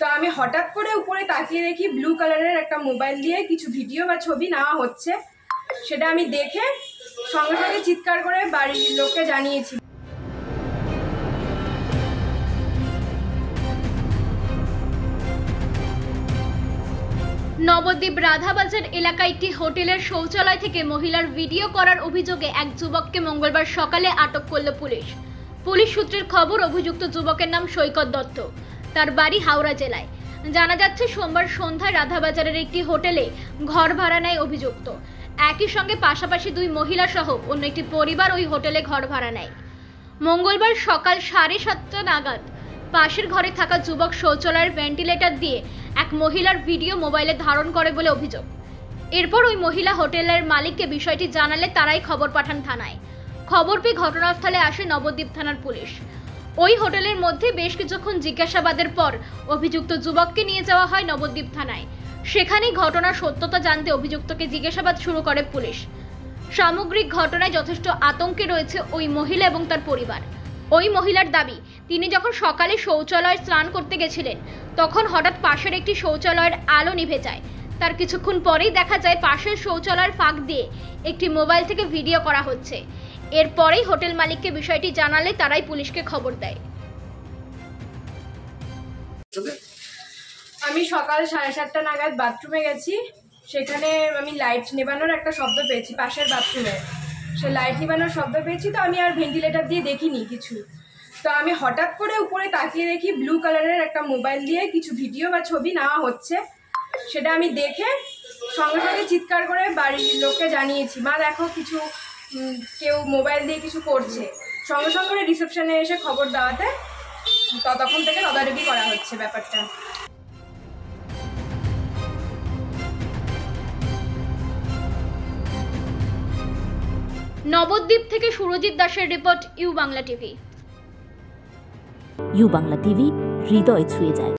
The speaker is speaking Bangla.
তো আমি হঠাৎ করে উপরে তাকিয়ে দেখি ব্লু কালারের একটা মোবাইল দিয়ে কিছু ভিডিও বা ছবি নেওয়া হচ্ছে। সেটা আমি দেখে সঙ্গে সঙ্গে চিৎকার করে বাড়ির লোককে জানিয়েছি। নবদ্বীপ রাধাবাজার এলাকায় একটি হোটেলের শৌচালয় থেকে মহিলার ভিডিও করার অভিযোগে এক যুবককে মঙ্গলবার সকালে আটক করল পুলিশ। পুলিশ সূত্রের খবর, অভিযুক্ত যুবকের নাম সৈকত দত্ত। তার বাড়ি হাওড়া জেলায়। জানা যাচ্ছে, সোমবার সন্ধ্যায় রাধাবাজারের একটি হোটেলে ঘর ভাড়া নেয় অভিযুক্ত। একই সঙ্গে পাশাপাশি দুই মহিলা সহ অন্য একটি পরিবার ওই হোটেলে ঘর ভাড়া নেয়। মঙ্গলবার সকাল 7:30 নাগাদ পাশের ঘরে থাকা যুবক শৌচালয়ের ভেন্টিলেটর দিয়ে এক মহিলার ভিডিও মোবাইলে ধারণ করে বলে অভিযোগ। এরপর ওই মহিলা হোটেলের মালিককে বিষয়টি জানালে তারাই খবর পাঠান থানায়। খবর পেয়ে ঘটনাস্থলে আসে নবদ্বীপ থানার পুলিশ। ওই হোটেলের মধ্যে বেশ কিছুক্ষণ জিজ্ঞাসাবাদের পর অভিযুক্ত যুবককে নিয়ে যাওয়া হয় নবদ্বীপ থানায়। সেখানেই ঘটনার সত্যতা জানতে অভিযুক্তকে জিজ্ঞাসাবাদ শুরু করে পুলিশ। সামগ্রিক ঘটনায় যথেষ্ট আতঙ্কে রয়েছে ওই মহিলা এবং তার পরিবার। ওই মহিলার দাবি, তিনি যখন সকালে শৌচালয়ে স্নান করতে গেছিলেন তখন হঠাৎ পাশের একটি শৌচালয়ের আলো নিভে যায়। তার কিছুক্ষণ পরেই দেখা যায় পাশের শৌচালয়ের ফাঁক দিয়ে একটি মোবাইল থেকে ভিডিও করা হচ্ছে। এরপরেই হোটেল মালিককে বিষয়টি জানালে তারাই পুলিশকে খবর দেয়। আমি সকাল 7:30 নাগাদ বাথরুমে গেছি। সেখানে আমি লাইট নেবানোর একটা শব্দ পেয়েছি পাশের বাথরুমে। সে লাইট নেবানোর শব্দ পেয়েছি, তো আমি আর ভেন্টিলেটর দিয়ে দেখিনি কিছু। তো আমি হঠাৎ করে উপরে তাকিয়ে দেখি ব্লু কালারের একটা মোবাইল দিয়ে কিছু ভিডিও বা ছবি নেওয়া হচ্ছে। সেটা আমি দেখে সঙ্গে সঙ্গে চিৎকার করে বাড়ির লোককে জানিয়েছি, মা দেখো কিছু কেউ মোবাইল দিয়ে কিছু করছে। সঙ্গে সঙ্গে রিসেপশনে এসে খবর দেওয়াতে তখন থেকে তদারকি করা হচ্ছে ব্যাপারটা। নবদ্বীপ থেকে সুরজিৎ দাসের report, U Bangla TV. U Bangla TV, হৃদয় ছুঁয়ে যায়।